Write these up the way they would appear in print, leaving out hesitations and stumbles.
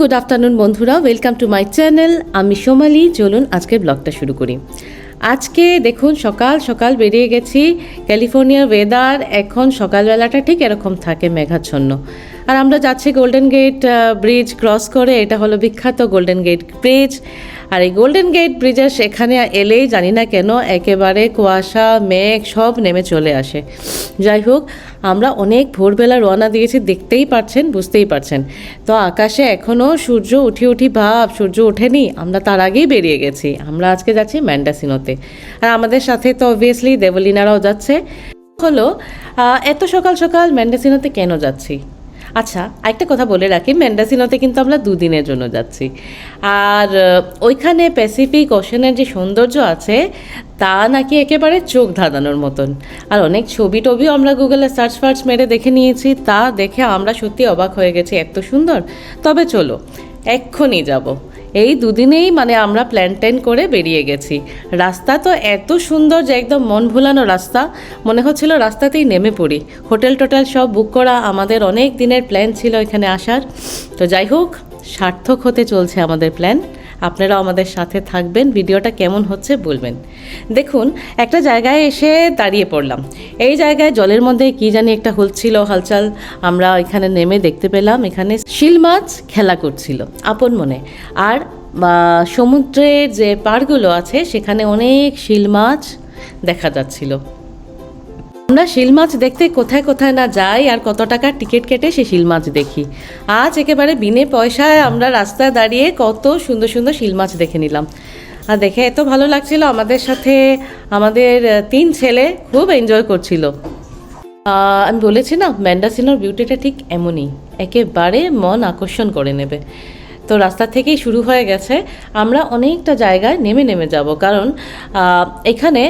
Good afternoon বন্ধুরা, welcome to my channel. আমি Somali. চলুন আজকের ব্লগটা শুরু করি। আজকে দেখুন সকাল সকাল বেরিয়ে গেছি। ক্যালিফোর্নিয়ার ওয়েদার এখন সকালবেলাটা ঠিক এরকম থাকে, মেঘাচ্ছন্ন। আর আমরা যাচ্ছি গোল্ডেন গেট ব্রিজ ক্রস করে। এটা হলো বিখ্যাত গোল্ডেন গেট ব্রিজ। আর এই গোল্ডেন গেট ব্রিজের সেখানে এলেই জানি না কেন একেবারে কুয়াশা মেঘ সব নেমে চলে আসে। যাই হোক, আমরা অনেক ভোরবেলা রওনা দিয়েছি, দেখতেই পারছেন, বুঝতেই পারছেন। তো আকাশে এখনও সূর্য উঠি ভাব, সূর্য ওঠেনি, আমরা তার আগেই বেরিয়ে গেছি। আমরা আজকে যাচ্ছি ম্যান্ডাসিনোতে। আর আমাদের সাথে তো অবভিয়াসলি দেবলিনারাও যাচ্ছে। হলো এত সকাল সকাল ম্যান্ডাসিনোতে কেন যাচ্ছি? আচ্ছা, একটা কথা বলে রাখি, ম্যান্ডাসিনোতে কিন্তু আমরা 2 দিনের জন্য যাচ্ছি। আর ওইখানে প্যাসিফিক ওশানের যে সৌন্দর্য আছে তা নাকি একেবারে চোখ ধাঁধানোর মতন। আর অনেক ছবি টবিও আমরা গুগলে সার্চ ফার্চ মেরে দেখে নিয়েছি, তা দেখে আমরা সত্যি অবাক হয়ে গেছি, এত সুন্দর। তবে চলো এক্ষুনি যাব। এই 2 দিনেই আমরা প্ল্যান করে বেরিয়ে গেছি। রাস্তা তো এত সুন্দর যে একদম মন ভুলানো রাস্তা, মনে হচ্ছিল রাস্তাতেই নেমে পড়ি। হোটেল টোটেল সব বুক করা, আমাদের অনেক দিনের প্ল্যান ছিল এখানে আসার। তো যাই হোক, সার্থক হতে চলছে আমাদের প্ল্যান। আপনারাও আমাদের সাথে থাকবেন, ভিডিওটা কেমন হচ্ছে বলবেন। দেখুন, একটা জায়গায় এসে দাঁড়িয়ে পড়লাম। এই জায়গায় জলের মধ্যে কি জানি একটা হচ্ছিল হালচাল। আমরা এখানে নেমে দেখতে পেলাম এখানে শিল মাছ খেলা করছিল আপন মনে। আর সমুদ্রের যে পাড়গুলো আছে সেখানে অনেক শিল মাছ দেখা যাচ্ছিল। আমরা শিল মাছ দেখতে কোথায় কোথায় না যাই, আর কত টাকার টিকিট কেটে সে শিল মাছ দেখি। আজ একেবারে বিনে পয়সায় আমরা রাস্তায় দাঁড়িয়ে কত সুন্দর সুন্দর শিল মাছ দেখে নিলাম। আর দেখে এত ভালো লাগছিল। আমাদের সাথে আমাদের 3 ছেলে খুব এনজয় করছিল। আমি বলেছি না, ম্যান্ডাসিনোর বিউটিটা ঠিক এমনই, একেবারে মন আকর্ষণ করে নেবে। তো রাস্তা থেকেই শুরু হয়ে গেছে। আমরা অনেকটা জায়গায় নেমে নেমে যাব, কারণ এখানে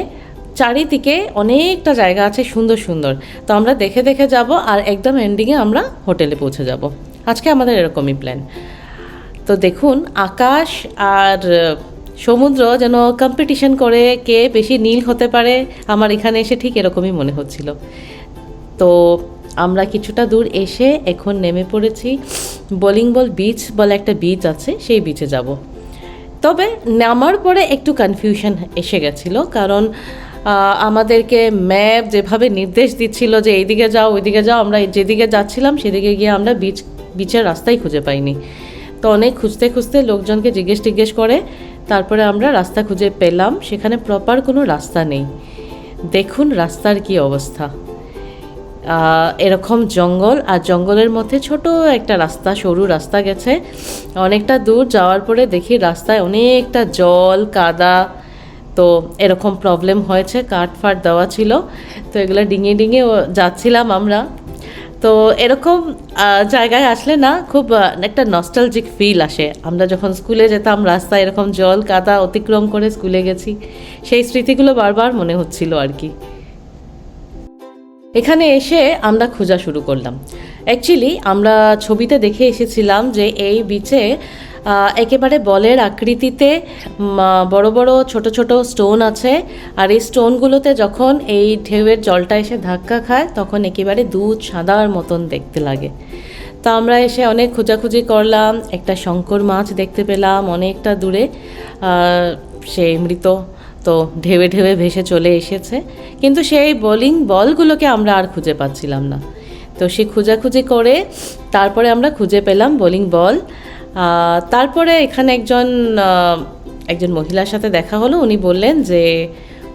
চারিদিকে অনেকটা জায়গা আছে সুন্দর সুন্দর। তো আমরা দেখে দেখে যাব, আর একদম এন্ডিংয়ে আমরা হোটেলে পৌঁছে যাব। আজকে আমাদের এরকমই প্ল্যান। তো দেখুন, আকাশ আর সমুদ্র যেন কম্পিটিশন করে কে বেশি নীল হতে পারে। আমার এখানে এসে ঠিক এরকমই মনে হচ্ছিল। তো আমরা কিছুটা দূর এসে এখন নেমে পড়েছি। বোলিং বল বিচ বলে একটা বিচ আছে, সেই বিচে যাব। তবে নামার পরে একটু কনফিউশন এসে গেছিলো, কারণ আমাদেরকে ম্যাপ যেভাবে নির্দেশ দিচ্ছিল যে এইদিকে যাও ওইদিকে যাও, আমরা যেদিকে যাচ্ছিলাম সেদিকে গিয়ে আমরা বিচের রাস্তাই খুঁজে পাইনি। তো অনেক খুঁজতে খুঁজতে লোকজনকে জিজ্ঞেস করে তারপরে আমরা রাস্তা খুঁজে পেলাম। সেখানে প্রপার কোনো রাস্তা নেই। দেখুন রাস্তার কি অবস্থা, এরকম জঙ্গল, আর জঙ্গলের মধ্যে ছোট একটা রাস্তা, সরু রাস্তা গেছে। অনেকটা দূর যাওয়ার পরে দেখি রাস্তায় অনেকটা জল কাদা। তো এরকম প্রবলেম হয়েছে, কাঠ দেওয়া ছিল, তো এগুলো ডিঙিয়ে ডিঙিয়ে যাচ্ছিলাম আমরা। তো এরকম জায়গায় আসলে না খুব একটা নস্টালজিক ফিল আসে। আমরা যখন স্কুলে যেতাম রাস্তায় এরকম জল কাদা অতিক্রম করে স্কুলে গেছি, সেই স্মৃতিগুলো বারবার মনে হচ্ছিল আর কি। এখানে এসে আমরা খোঁজা শুরু করলাম। অ্যাকচুয়ালি আমরা ছবিতে দেখে এসেছিলাম যে এই বিচে একেবারে বলের আকৃতিতে বড় বড় ছোট ছোট স্টোন আছে। আর এই স্টোনগুলোতে যখন এই ঢেউয়ের জলটা এসে ধাক্কা খায় তখন একেবারে দুধ সাদার মতন দেখতে লাগে। তো আমরা এসে অনেক খোঁজাখুঁজি করলাম, একটা শঙ্কর মাছ দেখতে পেলাম অনেকটা দূরে, সেই মৃত, তো ঢেউে ঢেউে ভেসে চলে এসেছে। কিন্তু সেই বোলিং বলগুলোকে আমরা আর খুঁজে পাচ্ছিলাম না। তো সে খোঁজাখুঁজি করে তারপরে আমরা খুঁজে পেলাম বোলিং বল। তারপরে এখানে একজন মহিলার সাথে দেখা হলো। উনি বললেন যে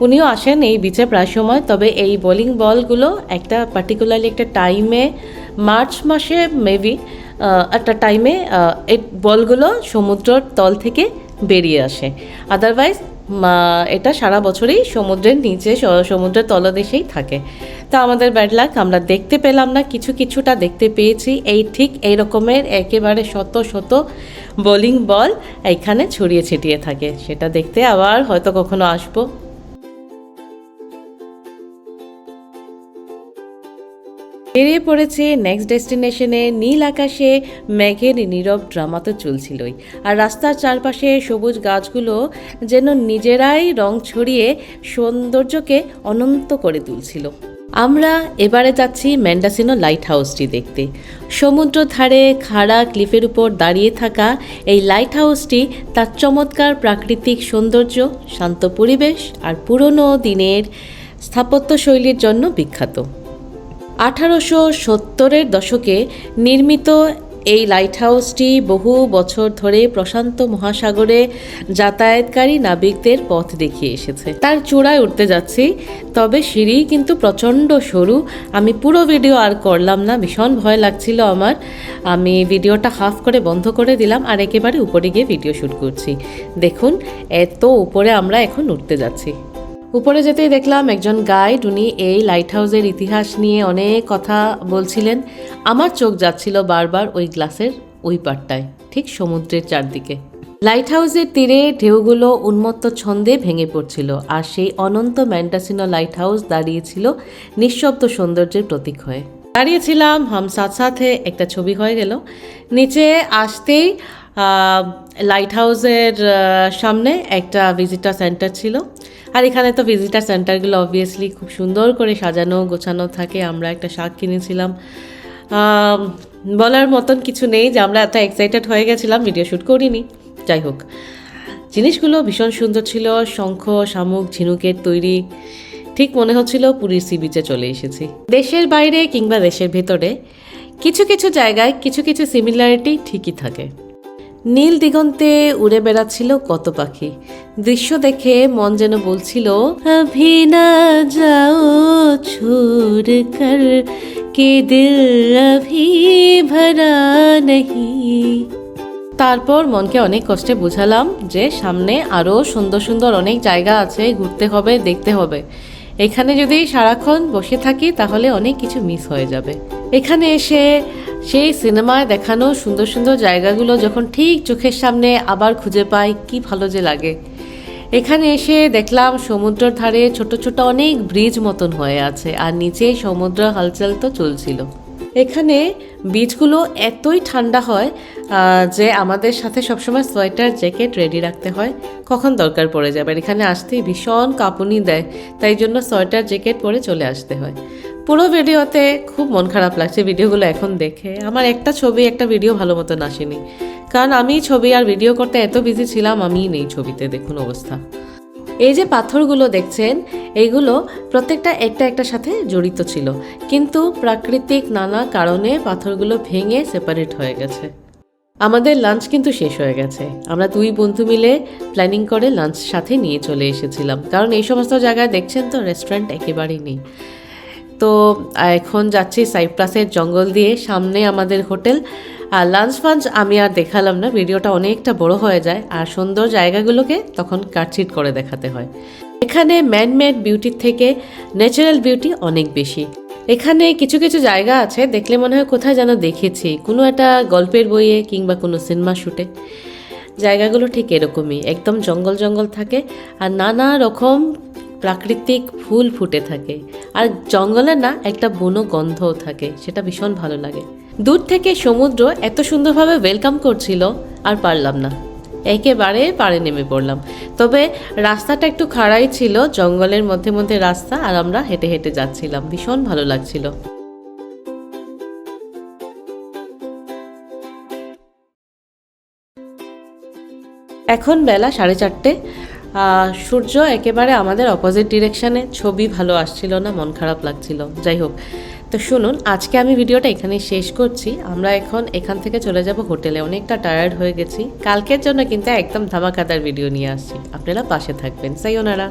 উনিও আসেন এই বিচে প্রায় সময়, তবে এই বোলিং বলগুলো একটা পার্টিকুলারলি একটা টাইমে, মার্চ মাসে মেবি একটা টাইমে এই বলগুলো সমুদ্রের তল থেকে বেরিয়ে আসে। আদারওয়াইজ এটা সারা বছরই সমুদ্রের নিচে, সমুদ্রের তলদেশেই থাকে। তা আমাদের ব্যাড লাক, আমরা দেখতে পেলাম না, কিছুটা দেখতে পেয়েছি। ঠিক এই রকমের একেবারে শত শত বোলিং বল এইখানে ছড়িয়ে ছিটিয়ে থাকে। সেটা দেখতে আবার হয়তো কখনো আসবো। বেরিয়ে পড়েছে নেক্সট ডেস্টিনেশনে। নীল আকাশে মেঘের নীরব ড্রামা তো চলছিলই, আর রাস্তার চারপাশে সবুজ গাছগুলো যেন নিজেরাই রং ছড়িয়ে সৌন্দর্যকে অনন্ত করে তুলছিল। আমরা এবারে যাচ্ছি মেন্ডাসিনো লাইট হাউসটি দেখতে। সমুদ্র ধারে খাড়া ক্লিফের উপর দাঁড়িয়ে থাকা এই লাইট হাউসটি তার চমৎকার প্রাকৃতিক সৌন্দর্য, শান্ত পরিবেশ আর পুরনো দিনের স্থাপত্যশৈলীর জন্য বিখ্যাত। 1870-এর দশকে নির্মিত এই লাইট হাউসটি বহু বছর ধরে প্রশান্ত মহাসাগরে যাতায়াতকারী নাবিকদের পথ দেখিয়ে এসেছে। তার চূড়ায় উঠতে যাচ্ছি, তবে সিঁড়ি কিন্তু প্রচণ্ড সরু। আমি পুরো ভিডিও আর করলাম না, ভীষণ ভয় লাগছিল আমার। আমি ভিডিওটা হাফ করে বন্ধ করে দিলাম আর একেবারে উপরে গিয়ে ভিডিও শ্যুট করছি। দেখুন এত উপরে আমরা এখন উঠতে যাচ্ছি। উপরে যেতেই দেখলাম একজন গাইড, উনি এই লাইট হাউসের ইতিহাস নিয়ে অনেক কথা বলছিলেন। আমার চোখ যাচ্ছিল বারবার ওই গ্লাসের ওই পাটটায়, ঠিক সমুদ্রের চারদিকে। লাইট হাউসের তীরে ঢেউগুলো উন্মত্ত ছন্দে ভেঙে পড়ছিল, আর সেই অনন্ত মেন্ডাসিনো লাইট হাউস দাঁড়িয়েছিল নিঃশব্দ সৌন্দর্যের প্রতীক হয়ে। দাঁড়িয়েছিলাম, হাম সাথ সাথে একটা ছবি হয়ে গেল। নিচে আসতেই লাইট হাউসের সামনে একটা ভিজিটার সেন্টার ছিল, আর এখানে তো ভিজিটার সেন্টারগুলো অবভিয়াসলি খুব সুন্দর করে সাজানো গোছানো থাকে। আমরা একটা শাক কিনেছিলাম। বলার মতন কিছু নেই যে আমরা এত এক্সাইটেড হয়ে গেছিলাম, ভিডিও শ্যুট করিনি। যাই হোক, জিনিসগুলো ভীষণ সুন্দর ছিল। শঙ্খ, শামুক, ঝিনুকের তৈরি, ঠিক মনে হচ্ছিল পুরীর সি বিচে চলে এসেছি। দেশের বাইরে কিংবা দেশের ভেতরে কিছু কিছু জায়গায় কিছু কিছু সিমিলারিটি ঠিকই থাকে। নীল দিগন্তে উড়ে বেড়াচ্ছিল কত পাখি। দৃশ্য দেখে মন যেন বলছিল, আভি না যাও ছোড় কর কে দিল আভি ভরা নহি। তারপর মনকে অনেক কষ্টে বুঝালাম যে সামনে আরও সুন্দর সুন্দর অনেক জায়গা আছে, ঘুরতে হবে, দেখতে হবে। এখানে যদি সারাক্ষণ বসে থাকি তাহলে অনেক কিছু মিস হয়ে যাবে। এখানে এসে সেই সিনেমায় দেখানো সুন্দর সুন্দর জায়গাগুলো যখন ঠিক চোখের সামনে আবার খুঁজে পাই, কি ভালো যে লাগে। এখানে এসে দেখলাম সমুদ্রের ধারে ছোট ছোট অনেক ব্রিজ মতন হয়ে আছে, আর নিচে সমুদ্র হালচাল তো চলছিল। এখানে বিচগুলো এতই ঠান্ডা হয় যে আমাদের সাথে সবসময় সোয়েটার, জ্যাকেট রেডি রাখতে হয়, কখন দরকার পড়ে যাবে। এখানে আসতেই ভীষণ কাঁপুনি দেয়, তাই জন্য সোয়েটার, জ্যাকেট পরে চলে আসতে হয়। পুরো ভিডিওতে খুব মন খারাপ লাগছে ভিডিওগুলো এখন দেখে। আমার একটা ছবি, একটা ভিডিও ভালো মতন আসেনি, কারণ আমি ছবি আর ভিডিও করতে এত বিজি ছিলাম, আমিই নেই ছবিতে। দেখুন অবস্থা। এই যে পাথরগুলো দেখছেন, এইগুলো প্রত্যেকটা একটা একটার সাথে জড়িত ছিল, কিন্তু প্রাকৃতিক নানা কারণে পাথরগুলো ভেঙে সেপারেট হয়ে গেছে। আমাদের লাঞ্চ কিন্তু শেষ হয়ে গেছে। আমরা দুই বন্ধু মিলে প্ল্যানিং করে লাঞ্চ সাথে নিয়ে চলে এসেছিলাম, কারণ এই সমস্ত জায়গায় দেখছেন তো রেস্টুরেন্ট একেবারেই নেই। তো এখন যাচ্ছি সাইপ্রাসের জঙ্গল দিয়ে, সামনে আমাদের হোটেল। আর লাঞ্চ ফাঞ্চ আমি আর দেখালাম না, ভিডিওটা অনেকটা বড় হয়ে যায়, আর সুন্দর জায়গাগুলোকে তখন কাটছিট করে দেখাতে হয়। এখানে ম্যানমেড বিউটির থেকে ন্যাচারাল বিউটি অনেক বেশি। এখানে কিছু কিছু জায়গা আছে দেখলে মনে হয় কোথায় যেন দেখেছি, কোনো একটা গল্পের বইয়ে কিংবা কোনো সিনেমা শ্যুটে। জায়গাগুলো ঠিক এরকমই, একদম জঙ্গল জঙ্গল থাকে, আর নানা রকম প্রাকৃতিক ফুল ফুটে থাকে, আর জঙ্গলে না একটা বুনো গন্ধও থাকে, সেটা ভীষণ ভালো লাগে। দূর থেকে সমুদ্র এত সুন্দরভাবে ওয়েলকাম করছিল, আর পারলাম না, একেবারে পাড়ে নেমে পড়লাম। তবে রাস্তাটা একটু খাড়াই ছিল, জঙ্গলের মধ্যে মধ্যে রাস্তা, আর আমরা হেঁটে হেঁটে যাচ্ছিলাম, ভীষণ ভালো লাগছিল। এখন বেলা 4:30। সূর্য একেবারে আমাদের অপোজিট ডিরেকশানে, ছবি ভালো আসছিল না, মন খারাপ লাগছিল। যাই হোক, তো শুনুন, আজকে আমি ভিডিওটা এখানেই শেষ করছি। আমরা এখন এখান থেকে চলে যাব হোটেলে, অনেকটা টায়ার্ড হয়ে গেছি। কালকের জন্য কিন্তু একদম ধামাকাদার ভিডিও নিয়ে আসছি, আপনারা পাশে থাকবেন। সায়োনারা।